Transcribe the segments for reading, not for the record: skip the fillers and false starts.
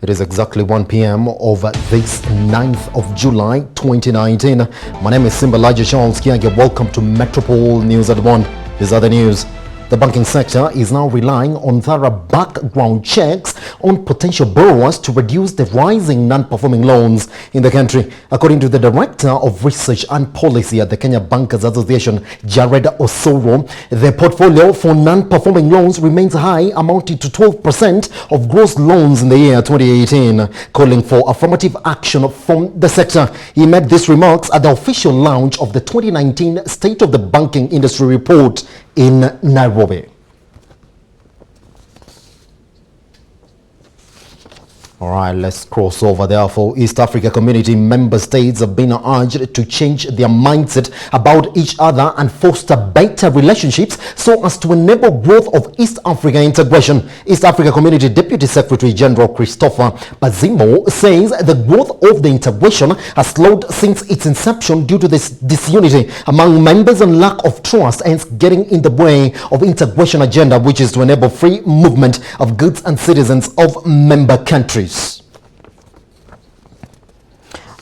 It is exactly 1 p.m. of this 9th of July 2019. My name is Simbalaji Charles Kiange. Welcome to Metropol News at 1. These are the news. The banking sector is now relying on thorough background checks on potential borrowers to reduce the rising non-performing loans in the country. According to the Director of Research and Policy at the Kenya Bankers Association, Jared Osoro, the portfolio for non-performing loans remains high, amounting to 12% of gross loans in the year 2018, calling for affirmative action from the sector. He made these remarks at the official launch of the 2019 State of the Banking Industry Report in Nairobi. All right, let's cross over. Therefore, East Africa Community member states have been urged to change their mindset about each other and foster better relationships so as to enable growth of East Africa integration. East Africa Community Deputy Secretary General Christopher Bazimo says the growth of the integration has slowed since its inception due to this disunity among members and lack of trust, hence getting in the way of integration agenda, which is to enable free movement of goods and citizens of member countries.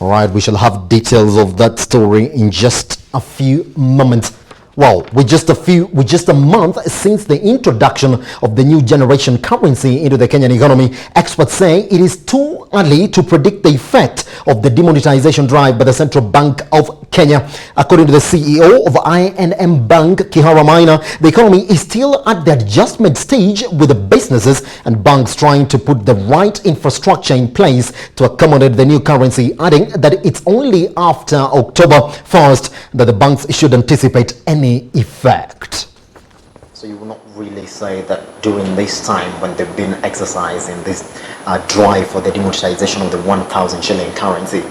All right, we shall have details of that story in just a few moments. Well, with just a month since the introduction of the new generation currency into the Kenyan economy, experts say it is too early to predict the effect of the demonetization drive by the Central Bank of Kenya. According to the CEO of I&M Bank, Kihara Maina, the economy is still at the adjustment stage, with the businesses and banks trying to put the right infrastructure in place to accommodate the new currency, adding that it's only after October 1st that the banks should anticipate any effect. So you will not really say that during this time when they've been exercising this drive for the demonetization of the 1,000 shilling currency,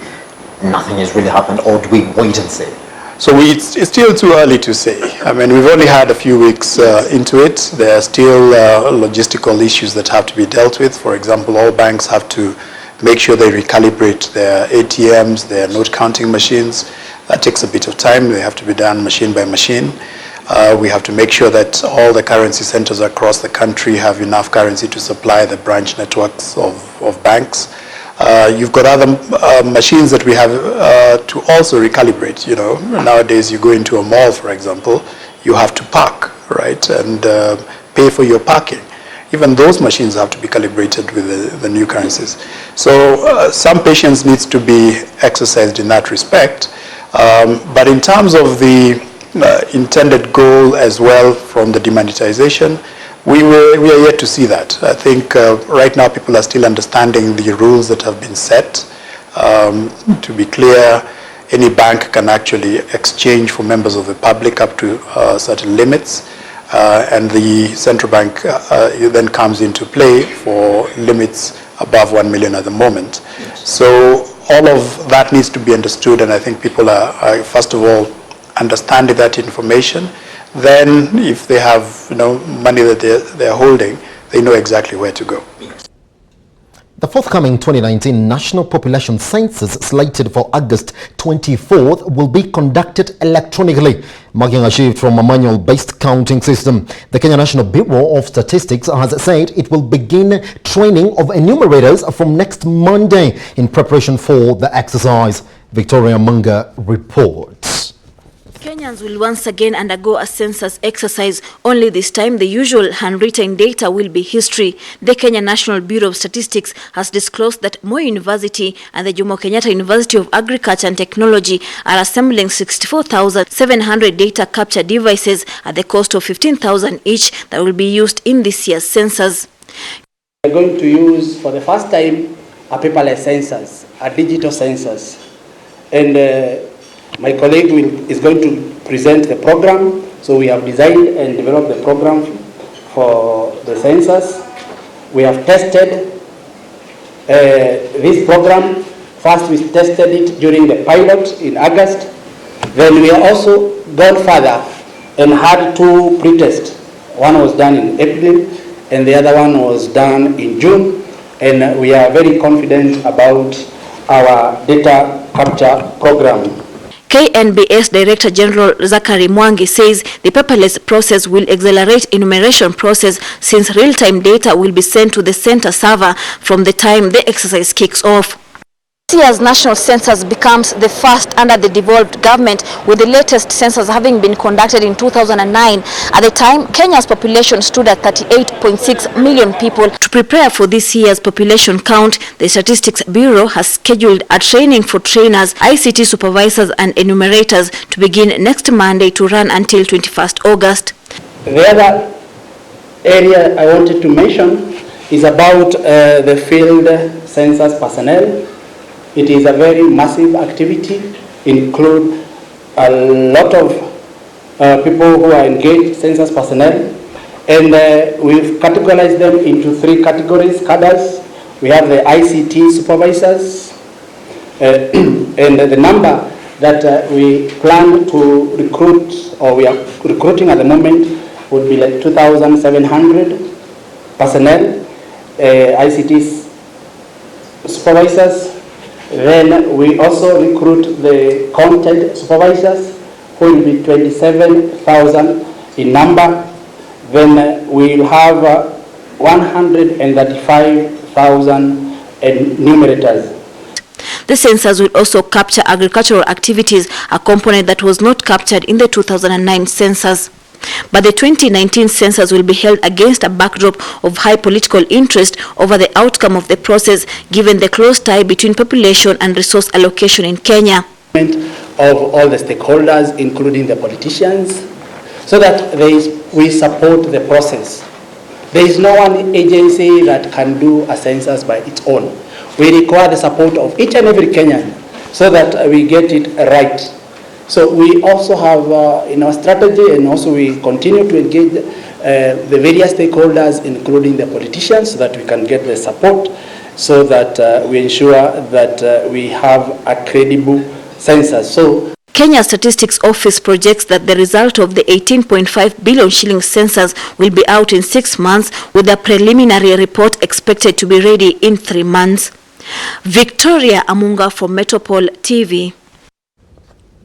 nothing has really happened, or do we wait and see? So it's still too early to say. I mean, we've only had a few weeks into it. There are still logistical issues that have to be dealt with. For example, all banks have to make sure they recalibrate their ATMs, their note counting machines. That takes a bit of time. They have to be done machine by machine. We have to make sure that all the currency centers across the country have enough currency to supply the branch networks of banks. You've got other machines that we have to also recalibrate. You know, nowadays you go into a mall, for example, you have to park, right, and pay for your parking. Even those machines have to be calibrated with the new currencies. So some patience needs to be exercised in that respect. But in terms of the intended goal as well from the demonetization, we are yet to see that. I think right now people are still understanding the rules that have been set. To be clear, any bank can actually exchange for members of the public up to certain limits, and the central bank then comes into play for limits above 1 million at the moment. So all of that needs to be understood, and I think people are first of all understanding that information. Then if they have money that they're holding, they know exactly where to go. The forthcoming 2019 National Population Census, slated for August 24th, will be conducted electronically, marking a shift from a manual-based counting system. The Kenya National Bureau of Statistics has said it will begin training of enumerators from next Monday in preparation for the exercise. Victoria Munga reports. Kenyans will once again undergo a census exercise. Only this time, the usual handwritten data will be history. The Kenya National Bureau of Statistics has disclosed that Moi University and the Jomo Kenyatta University of Agriculture and Technology are assembling 64,700 data capture devices at the cost of 15,000 each that will be used in this year's census. We are going to use for the first time a paperless census, a digital census, and my colleague is going to present the program. So we have designed and developed the program for the census. We have tested this program. First we tested it during the pilot in August. Then we have also gone further and had two pre-tests. One was done in April and the other one was done in June. And we are very confident about our data capture program. KNBS Director General Zachary Mwangi says the paperless process will accelerate enumeration process since real-time data will be sent to the center server from the time the exercise kicks off. This year's national census becomes the first under the devolved government, with the latest census having been conducted in 2009. At the time, Kenya's population stood at 38.6 million people. To prepare for this year's population count, the Statistics Bureau has scheduled a training for trainers, ICT supervisors and enumerators to begin next Monday to run until 21st August. The other area I wanted to mention is about the field census personnel. It is a very massive activity, include a lot of people who are engaged, census personnel, and we've categorized them into three categories, cadres. We have the ICT supervisors, and the number that we plan to recruit, or we are recruiting at the moment, would be like 2,700 personnel, ICT supervisors. Then we also recruit the content supervisors, who will be 27,000 in number. Then we'll have 135,000 enumerators. The census will also capture agricultural activities, a component that was not captured in the 2009 census. But the 2019 census will be held against a backdrop of high political interest over the outcome of the process, given the close tie between population and resource allocation in Kenya. Of all the stakeholders, including the politicians, so that we support the process. There is no one agency that can do a census by its own. We require the support of each and every Kenyan so that we get it right. So we also have in our strategy, and also we continue to engage the various stakeholders, including the politicians, so that we can get the support, so that we ensure that we have a credible census. So Kenya Statistics Office projects that the result of the 18.5 billion shilling census will be out in 6 months, with a preliminary report expected to be ready in 3 months. Victoria Amunga for Metropol TV.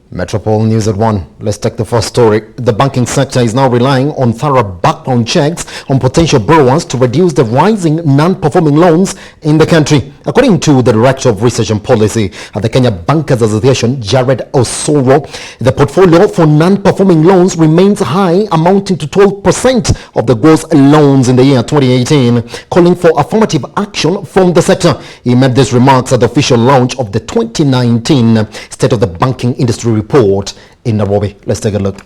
Metropol News at 1. Let's take the first story. The banking sector is now relying on thorough background checks on potential borrowers to reduce the rising non-performing loans in the country. According to the Director of Research and Policy at the Kenya Bankers Association, Jared Osoro, the portfolio for non-performing loans remains high, amounting to 12% of the gross loans in the year 2018, calling for affirmative action from the sector. He made these remarks at the official launch of the 2019 State of the Banking Industry report in Nairobi. Let's take a look.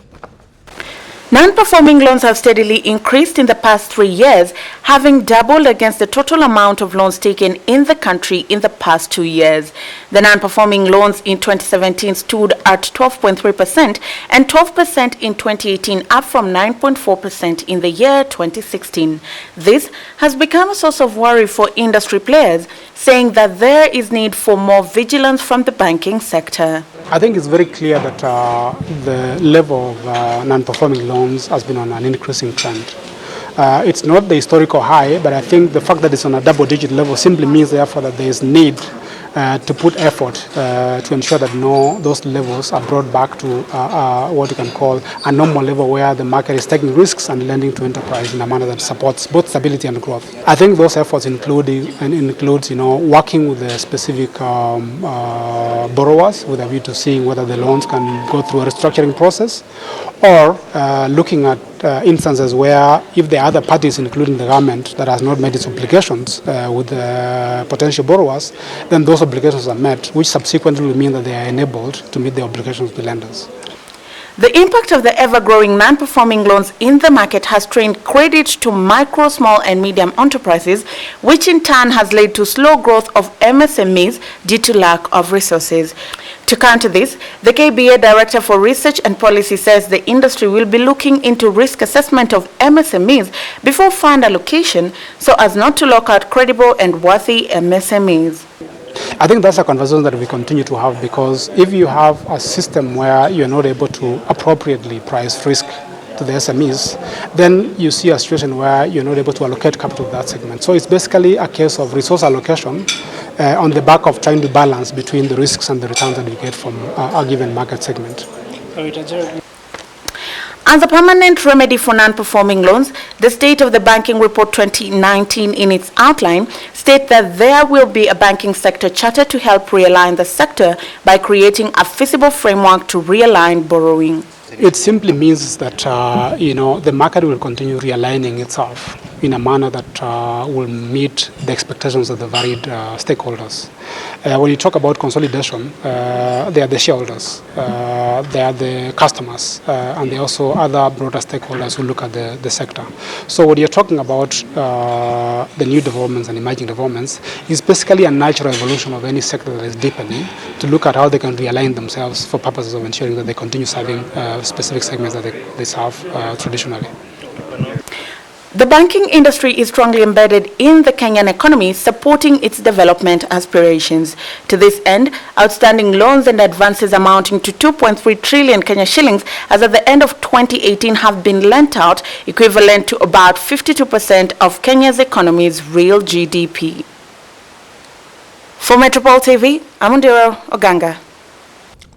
Non-performing loans have steadily increased in the past 3 years, having doubled against the total amount of loans taken in the country in the past 2 years. The non-performing loans in 2017 stood at 12.3% and 12% in 2018, up from 9.4% in the year 2016. This has become a source of worry for industry players, saying that there is need for more vigilance from the banking sector. I think it's very clear that the level of non-performing loans has been on an increasing trend. It's not the historical high, but I think the fact that it's on a double-digit level simply means, therefore, that there is need to put effort to ensure that those levels are brought back to what you can call a normal level, where the market is taking risks and lending to enterprise in a manner that supports both stability and growth. I think those efforts include working with the specific borrowers with a view to seeing whether the loans can go through a restructuring process, or looking at instances where, if there are other parties, including the government, that has not met its obligations with the potential borrowers, then those obligations are met, which subsequently will mean that they are enabled to meet their obligations to lenders. The impact of the ever-growing non-performing loans in the market has strained credit to micro, small and medium enterprises, which in turn has led to slow growth of MSMEs due to lack of resources. To counter this, the KBA Director for Research and Policy says the industry will be looking into risk assessment of MSMEs before fund allocation, so as not to lock out credible and worthy MSMEs. I think that's a conversation that we continue to have, because if you have a system where you're not able to appropriately price risk to the SMEs, then you see a situation where you're not able to allocate capital to that segment. So it's basically a case of resource allocation on the back of trying to balance between the risks and the returns that you get from a given market segment. As a permanent remedy for non-performing loans, the State of the Banking Report 2019 in its outline states that there will be a banking sector charter to help realign the sector by creating a feasible framework to realign borrowing. It simply means that the market will continue realigning itself in a manner that will meet the expectations of the varied stakeholders. When you talk about consolidation, they are the shareholders, they are the customers, and they are also other broader stakeholders who look at the sector. So what you're talking about, the new developments and emerging developments, is basically a natural evolution of any sector that is deepening to look at how they can realign themselves for purposes of ensuring that they continue serving specific segments that they serve traditionally. The banking industry is strongly embedded in the Kenyan economy, supporting its development aspirations. To this end, outstanding loans and advances amounting to 2.3 trillion Kenya shillings as at the end of 2018 have been lent out, equivalent to about 52% of Kenya's economy's real GDP. For Metropol TV, I'm Ondiro Oganga.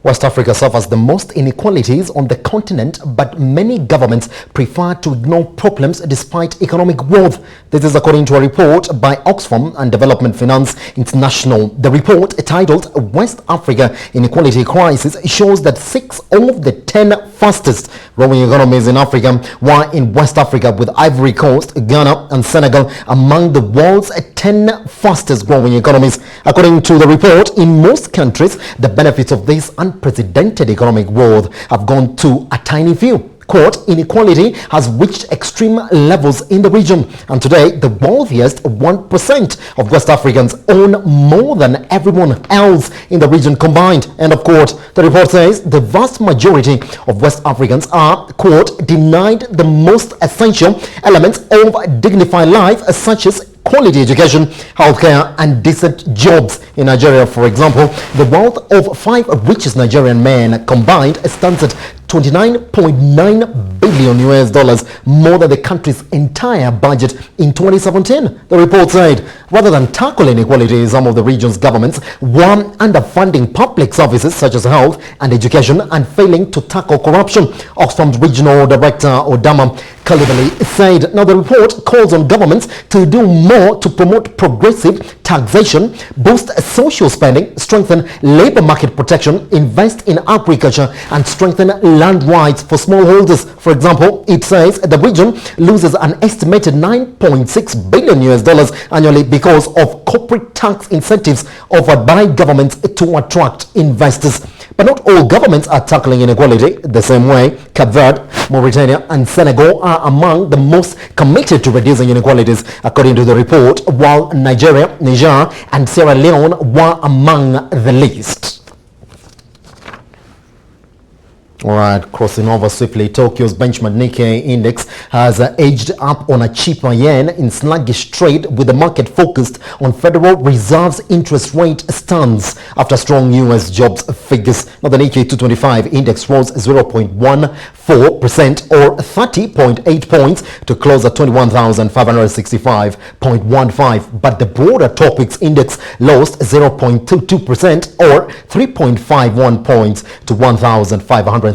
West Africa suffers the most inequalities on the continent, but many governments prefer to ignore problems despite economic growth. This is according to a report by Oxfam and Development Finance International. The report, titled West Africa Inequality Crisis, shows that 6 of the 10 fastest growing economies in Africa were in West Africa, with Ivory Coast, Ghana and Senegal among the world's 10 fastest growing economies. According to the report, in most countries, the benefits of this unprecedented economic growth have gone to a tiny few. Quote, inequality has reached extreme levels in the region, and today the wealthiest 1% of West Africans own more than everyone else in the region combined. End of quote. The report says the vast majority of West Africans are, quote, denied the most essential elements of dignified life, such as quality education, healthcare and decent jobs. In Nigeria, for example, the wealth of 5 richest Nigerian men combined stands at $29.9 billion US, more than the country's entire budget in 2017. The report said, rather than tackle inequality, some of the region's governments were underfunding public services such as health and education and failing to tackle corruption. Oxfam's regional director Odama Kalibali said, now the report calls on governments to do more to promote progressive taxation, boost social spending, strengthen labor market protection, invest in agriculture and strengthen land rights for smallholders. For example, it says the region loses an estimated $9.6 billion US annually because of corporate tax incentives offered by governments to attract investors. But not all governments are tackling inequality the same way. Cape Verde, Mauritania and Senegal are among the most committed to reducing inequalities, according to the report, while Nigeria, Niger and Sierra Leone were among the least. All right, crossing over swiftly, Tokyo's benchmark Nikkei index has edged up on a cheaper yen in sluggish trade, with the market focused on Federal Reserve's interest rate stance after strong U.S. jobs figures. Now, the Nikkei 225 index rose 0.14% or 30.8 points to close at 21,565.15, but the broader topics index lost 0.22% or 3.51 points to 1,574.89.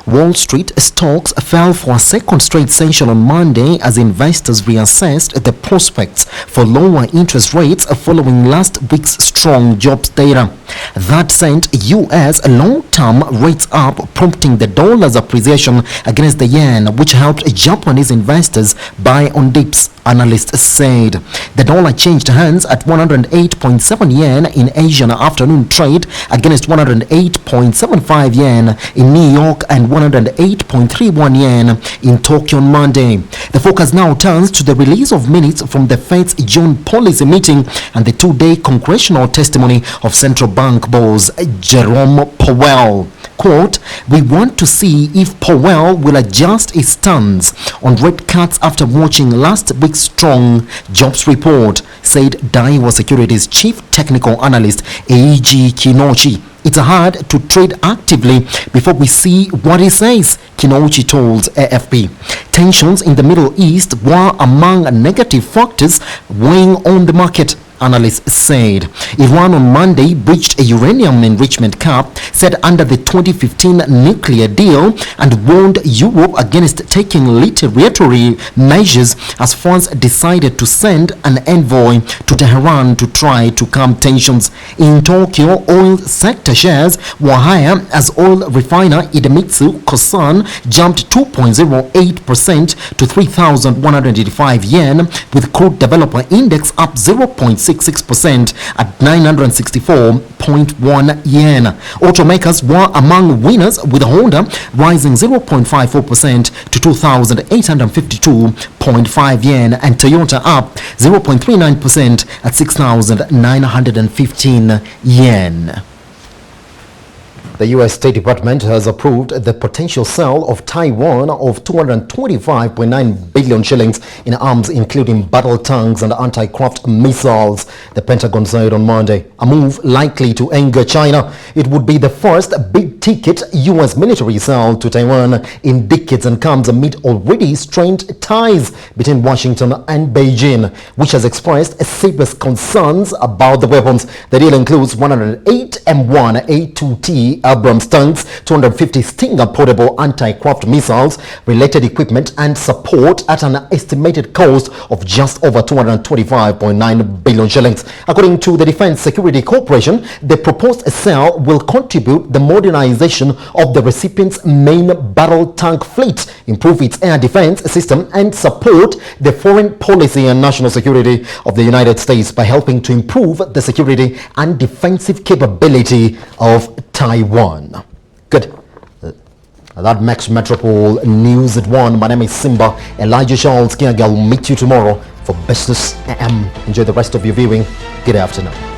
Wall Street stocks fell for a second straight session on Monday as investors reassessed the prospects for lower interest rates following last week's strong jobs data. That sent U.S. long-term rates up, prompting the dollar's appreciation against the yen, which helped Japanese investors buy on dips, analysts said. The dollar changed hands at 108.7 yen in Asian afternoon trade against 108.75 yen in New York and 108.31 yen in Tokyo on Monday. The focus now turns to the release of minutes from the Fed's June policy meeting and the two-day congressional testimony of central bank boss Jerome Powell. Quote, we want to see if Powell will adjust his stance on rate cuts after watching last week's strong jobs report, said Daiwa Securities Chief Technical Analyst Eiji Kinochi. It's hard to trade actively before we see what he says, Kinochi told AFP. Tensions in the Middle East were among negative factors weighing on the market, analysts said. Iran on Monday breached a uranium enrichment cap set under the 2015 nuclear deal and warned Europe against taking retaliatory measures as France decided to send an envoy to Tehran to try to calm tensions. In Tokyo, oil sector shares were higher as oil refiner Idemitsu Kosan jumped 2.08% to 3,185 yen, with crude developer index up 0.66% at 964.1 yen. Automakers were among winners, with Honda rising 0.54% to 2,852.5 yen and Toyota up 0.39% at 6,915 yen. The U.S. State Department has approved the potential sale of Taiwan of 225.9 billion shillings in arms, including battle tanks and anti-craft missiles, the Pentagon said on Monday, a move likely to anger China. It would be the first big-ticket U.S. military sale to Taiwan in decades and comes amid already strained ties between Washington and Beijing, which has expressed serious concerns about the weapons. The deal includes 108 M1 A2T Abrams tanks, 250 Stinger portable anti-craft missiles, related equipment and support at an estimated cost of just over 225.9 billion shillings. According to the Defense Security Corporation, the proposed sale will contribute the modernization of the recipient's main battle tank fleet, improve its air defense system, and support the foreign policy and national security of the United States by helping to improve the security and defensive capability of Taiwan. Good. That makes Metropol News at 1. My name is Simba Elijah Charles Kiaga. I'll meet you tomorrow for Business AM. Enjoy the rest of your viewing. Good afternoon.